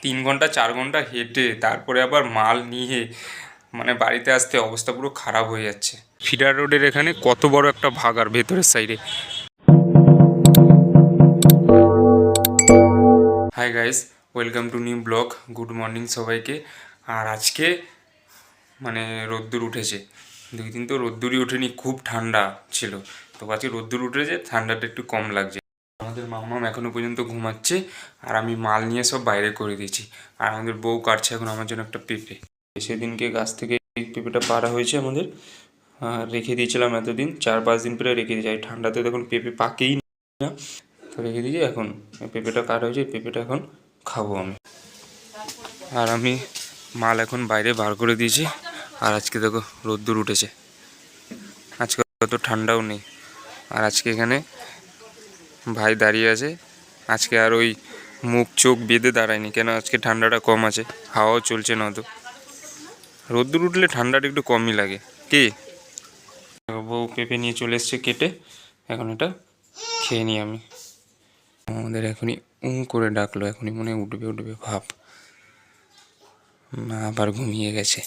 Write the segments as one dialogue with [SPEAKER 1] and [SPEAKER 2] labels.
[SPEAKER 1] 3 ঘন্টা 4 ঘন্টা হেঁটে তারপরে আবার মাল নিয়ে মানে বাড়িতে আসতে অবস্থা পুরো খারাপ হয়ে যাচ্ছে। ফিডার রোডের এখানে কত বড় একটা ভাগাড় ভেতরের সাইডে। Hi guys, welcome to new blog. Good morning সবাইকে। আর আজকে মানে রোদ্দুর উঠেছে, 2 দিন তো রোদ্দুরই ওঠেনি, খুব ঠান্ডা ছিল। তো আজকে রোদ্দুর উঠেছে, ঠান্ডাটা একটু কম লাগছে। আমাদের মাম্মাম এখনও পর্যন্ত ঘুমাচ্ছে আর আমি মাল নিয়ে সব বাইরে করে দিয়েছি। আর আমাদের বউ কাটছে এখন আমার জন্য একটা পেঁপে। সেদিনকে গাছ থেকে এই পেঁপেটা পাড়া হয়েছে আমাদের, রেখে দিয়েছিলাম এতদিন, 4-5 দিন পরে রেখে দিয়েছি। ঠান্ডাতে দেখুন পেঁপে পাকেই না, তো রেখে দিয়েছি। এখন পেঁপেটা কাটা হয়েছে, পেঁপেটা এখন খাবো আমি। আর আমি মাল এখন বাইরে বার করে দিয়েছি। আর আজকে দেখো রোদ্দুর উঠেছে, আজকে অত ঠান্ডাও নেই। আর আজকে এখানে ভাই দাঁড়িয়ে আছে, আজকে আর ওই মুখ চোখ বেঁধে দাঁড়ায়নি, কেন আজকে ঠান্ডাটা কম আছে, হাওয়াও চলছে না অত। রোদ্দুর উঠলে ঠান্ডাটা একটু কমই লাগে। কি বউ পেঁপে নিয়ে চলে এসছে কেটে, এখন এটা খেয়ে নিই আমি। আমাদের এখনই করে ডাকলো, এখনই মনে উঠবে উঠবে ভাব, না আবার ঘুমিয়ে গেছে।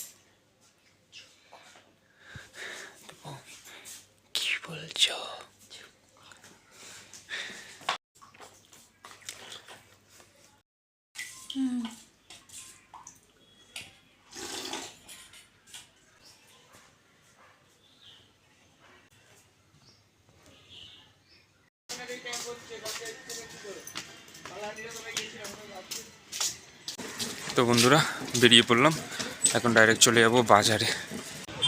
[SPEAKER 1] কি বলছো? তো বন্ধুরা বেরিয়ে পড়লাম, এখন ডাইরেক্ট চলে যাব বাজারে।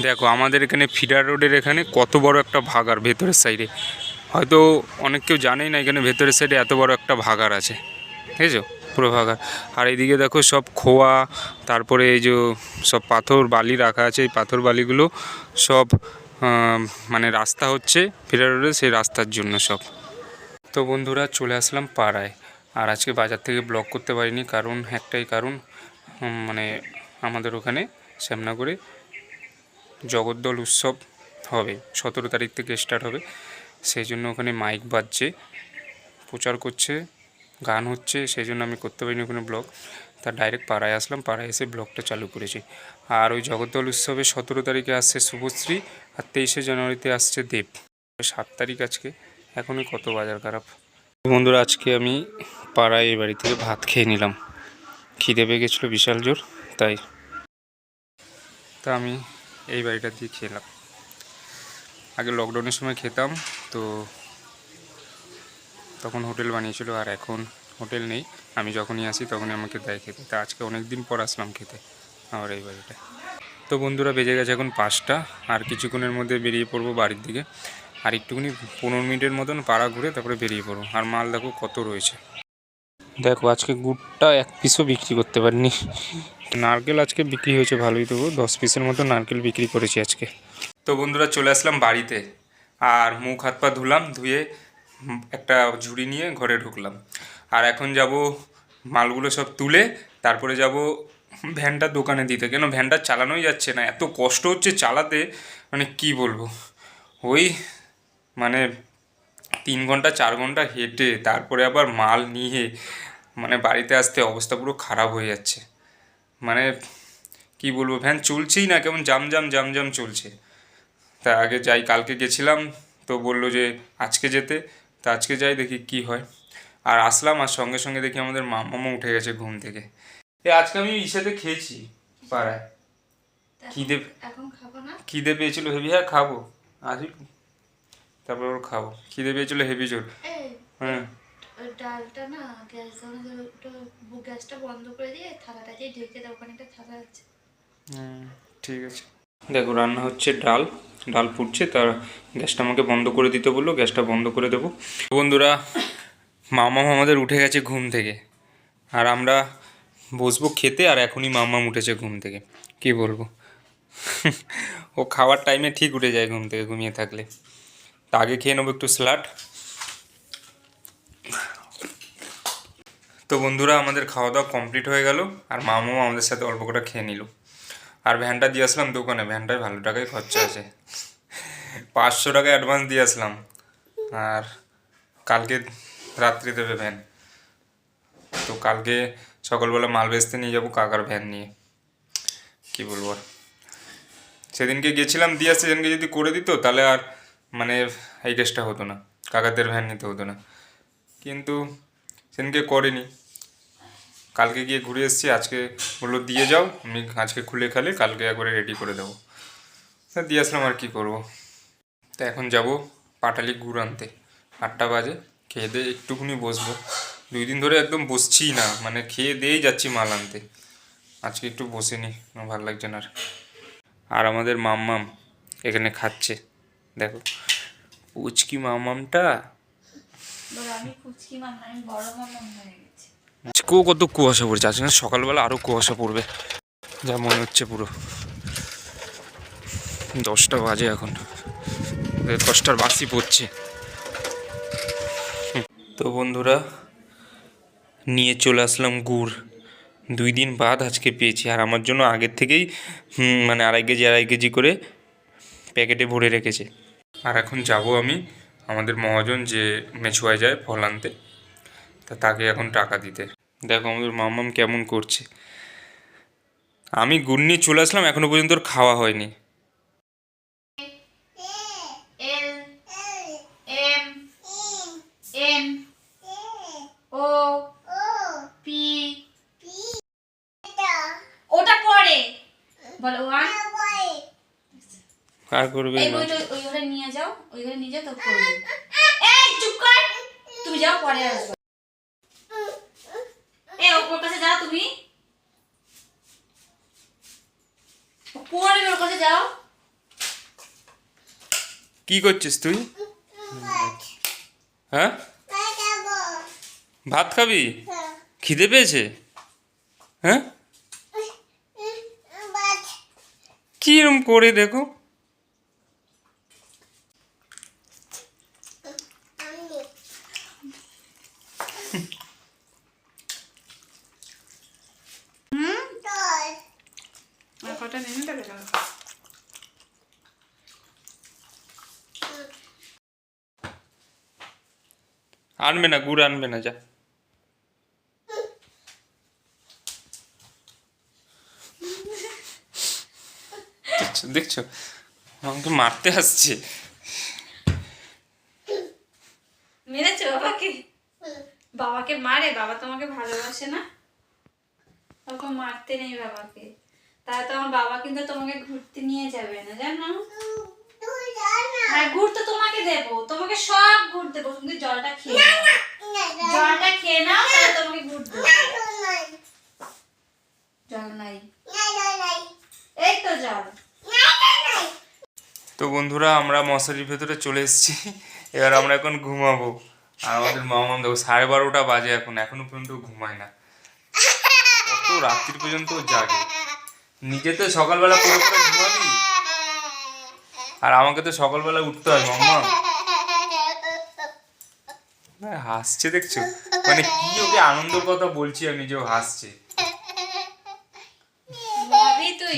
[SPEAKER 1] দেখো আমাদের এখানে ফিডার রোডের এখানে কত বড় একটা ভাগাড় ভেতরের সাইডে, হয়তো অনেক কেউ জানেই না এখানে ভেতরের সাইডে এত বড় একটা ভাগাড় আছে, ঠিক আছে, পুরো ভাগাড়। আর এইদিকে দেখো সব খোয়া, তারপরে এই যে সব পাথর বালি রাখা আছে, এই পাথর বালিগুলো সব মানে রাস্তা হচ্ছে ফিডার রোডে, সেই রাস্তার জন্য সব। তো বন্ধুরা চলে আসলাম পাড়ায়। আর আজকে বাজার থেকে ব্লগ করতে পারিনি, কারণ একটাই কারণ, মানে আমাদের ওখানে শ্যামনগরে জগদ্দল উৎসব হবে, 17 তারিখ থেকে স্টার্ট হবে। সেই জন্য ওখানে মাইক বাজছে, প্রচার করছে, গান হচ্ছে, সেই জন্য আমি করতে পারিনি ওখানে ব্লগ। তা ডাইরেক্ট পাড়ায় আসলাম, পাড়ায় এসে ব্লগটা চালু করেছি। আর ওই জগদ্দল উৎসবে 17 তারিখে আসছে শুভশ্রী, আর 23শে জানুয়ারিতে আসছে দেব, 7 তারিখ আজকে। এখনই কত বাজার খারাপ। বন্ধুরা আজকে আমি পাড়ায় এই বাড়ি থেকে ভাত খেয়ে নিলাম, খিদে পেয়ে গেছিলো বিশাল জোর, তাই আমি এই বাড়িটা দিয়ে খেলাম। আগে লকডাউনের সময় খেতাম, তো তখন হোটেল বানিয়েছিল, আর এখন হোটেল নেই, আমি যখনই আসি তখনই আমাকে দেয় খেতে। তা আজকে অনেক দিন পর আসলাম খেতে আমার এই বাড়িটা। তো বন্ধুরা বেজে গেছে এখন 5টা, আর কিছুক্ষণের মধ্যে বেরিয়ে পড়বো বাড়ির দিকে। আর একটুখানি 15 মিনিটের মতন পাড়া ঘুরে তারপরে বেরিয়ে পড়বো। আর মাল দেখো কত রয়েছে, দেখো আজকে গুড়টা 1 পিসও বিক্রি করতে পারিনি। নারকেল আজকে বিক্রি হয়েছে ভালোই, তবু 10 পিসের মতো নারকেল বিক্রি করেছি আজকে। তো বন্ধুরা চলে আসলাম বাড়িতে, আর মুখ হাত পা ধুলাম, ধুয়ে একটা ঝুড়ি নিয়ে ঘরে ঢুকলাম। আর এখন যাব মালগুলো সব তুলে, তারপরে যাব ভ্যানটা দোকানে দিতে, কেন ভ্যানটা চালানোই যাচ্ছে না, এত কষ্ট হচ্ছে চালাতে, মানে কি বলবো। ওই মানে 3 ঘন্টা 4 ঘন্টা হেঁটে তারপরে আবার মাল নিয়ে মানে বাড়িতে আসতে অবস্থা পুরো খারাপ হয়ে যাচ্ছে। মানে কি বলবো, ভ্যান চলছেই না, কেমন জাম জাম জাম জাম চলছে। তা আগে যাই, কালকে গেছিলাম তো বললো যে আজকে যেতে, তা আজকে যাই দেখি কি হয়। আর আসলাম, আর সঙ্গে সঙ্গে দেখি আমাদের মামা উঠে গেছে ঘুম থেকে। আজকে আমি ইসেতে খেয়েছি পাড়ায়, খিদে খিদে পেয়েছিল হেভি। হ্যাঁ খাবো, আসি তারপর ওর খাবো, খিদে পেয়েছিল হেভি জোর। হ্যাঁ
[SPEAKER 2] ডালটা না গ্যাসটা বন্ধ করে দিয়ে থালাটা দিয়ে ঢেকে দাও, ওখানে একটা থালা আছে।
[SPEAKER 1] ঠিক আছে। দেখো রান্না হচ্ছে, ডাল ডাল ফুটছে, তার গ্যাসটা আমাকে বন্ধ করে দিতে বললো, গ্যাসটা বন্ধ করে দেবো। বন্ধুরা মামা আমাদের উঠে গেছে ঘুম থেকে, আর আমরা বসবো খেতে, আর এখনই মামা উঠেছে ঘুম থেকে, কি বলবো। ও খাওয়ার টাইমে ঠিক উঠে যায় ঘুম থেকে, ঘুমিয়ে থাকলে। তা আগে খেয়ে নেবো একটু স্যালাড। তো বন্ধুরা আমাদের খাওয়া দাওয়া কমপ্লিট হয়ে গেল, আর মামাও আমাদের সাথে অল্প করে খেয়ে নিল। আর ভ্যানটা দিয়ে আসলাম দোকানে, ভ্যানটায় ভালো টাকায় খরচা আছে, 500 টাকা অ্যাডভান্স দিয়ে আসলাম, আর কালকে রাত্রি দেবে ভ্যান। তো কালকে সকালবেলা মাল বেচতে নিয়ে যাবো কাকার ভ্যান নিয়ে। কি বলবো আর, সেদিনকে গেছিলাম দিয়ে আসতে, সেদিনকে যদি করে দিত তাহলে আর মানে এই কেসটা হতো না, কাকাদের ভ্যান নিতে হতো না, কিন্তু সেদিনকে করেনি। কালকে গিয়ে ঘুরে এসেছি, আজকে বললো দিয়ে যাও, আমি আজকে খুলে খালি কালকে একবারে রেডি করে দেবো। তা দিয়ে আসলাম, আর কি করব। তা এখন যাব পাটালি গুড় আনতে, 8টা বাজে। খেয়ে দিয়ে একটুখানি বসবো, 2 দিন ধরে একদম বসছিই না, মানে খেয়ে দিয়েই যাচ্ছি মাল আনতে। আজকে একটু বসে নি, আমার ভালো লাগছে না আর। আর আমাদের মাম্মাম এখানে খাচ্ছে, দেখো পুচকি মাম্মামটা।
[SPEAKER 2] আমি কুচকি মামা, আমি বড় মামা হয়ে গেছি।
[SPEAKER 1] আজকেও কত কুয়াশা পড়ছে, আজকে সকালবেলা আরও কুয়াশা পড়বে যা মনে হচ্ছে। পুরো 10টা বাজে এখন, 10টার বাসি পড়ছে। তো বন্ধুরা, নিয়ে চলে আসলাম গুড়, 2 দিন বাদ আজকে পেয়েছি। আর আমার জন্য আগের থেকেই মানে 2.5 কেজি করে প্যাকেটে ভরে রেখেছে। আর এখন যাব আমি আমাদের মহাজন যে মেছুয়ায় যায় ফল আনতে, তা তাকে এখন টাকা দিতে। দেখো আমাদের মাম্মাম কেমন করছে। আমি গুড় নিয়ে চলে আসলাম, এখনো পর্যন্ত ওর খাওয়া হয়নি।
[SPEAKER 2] L M N O P, ওটা পড়ে বলো ওয়ান।
[SPEAKER 1] কার করবে
[SPEAKER 2] এই বইটা ওই ঘরে নিয়ে যাও, ওই ঘরে নিয়ে যাও তো পড়বে। এই চুপ কর, তুমি যাও পরে আসবে। এই ওর কাছে যাও, তুমি পড়বে, ওর কাছে যাও।
[SPEAKER 1] কি করছিস তুই? হ্যাঁ, ভাত খাবি? খিদে পেয়েছে? হ্যাঁ, কিরম করে দেখো। আনবে না, গুড় আনবে না, যা। দেখছো দেখছো, আমাকে মারতে আসছে।
[SPEAKER 2] মেরেছো বাবাকে? বাবাকে মারে? বাবা তোমাকে ভালোবাসে না, ওকে মারতে নেই বাবাকে। তাহলে তো আমার বাবা কিন্তু তোমাকে ঘুরতে নিয়ে যাবে না, জানো? আর গুড় তো তোমাকে দেবো, তোমাকে সব গুড় দেবো, তুমি জলটা খেয়ে নাও। জলটা খেয়ে নাও, তাহলে তোমাকে গুড় দেবো। জল নাই, এই তো জল।
[SPEAKER 1] তো বন্ধুরা, আমরা মশারির ভেতরে চলে এসেছি, এবার আমরা এখন ঘুমাবো। আর আমাদের মামা দেখো 12:30 বাজে এখন, এখনো পর্যন্ত ঘুমায় না, কত রাত্রির পর্যন্ত জাগে। নিজে তো সকালবেলা পড়ে পড়ে ঘুমাবি, আর আমাকে তো সকালবেলা উঠতে হয় মাম্মা। হাসছে দেখছো, মানে কি ওকে আনন্দের কথা বলছি আমি যে ও হাসছে।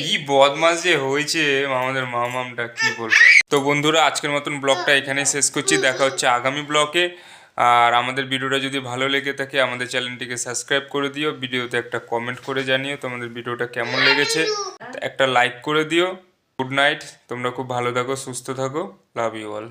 [SPEAKER 1] কি বদমাস যে হয়েছে আমাদের মামামটা, কি বলবো। তো বন্ধুরা, আজকের মতন ব্লগটা এখানেই শেষ করছি, দেখা হচ্ছে আগামী ব্লগে। আর আমাদের ভিডিওটা যদি ভালো লেগে থাকে আমাদের চ্যানেলটিকে সাবস্ক্রাইব করে দিও, ভিডিওতে একটা কমেন্ট করে জানিও তোমাদের ভিডিওটা কেমন লেগেছে, একটা লাইক করে দিও। গুড নাইট, তোমরা খুব ভালো থাকো, সুস্থ থাকো, লাভ ইউ অল।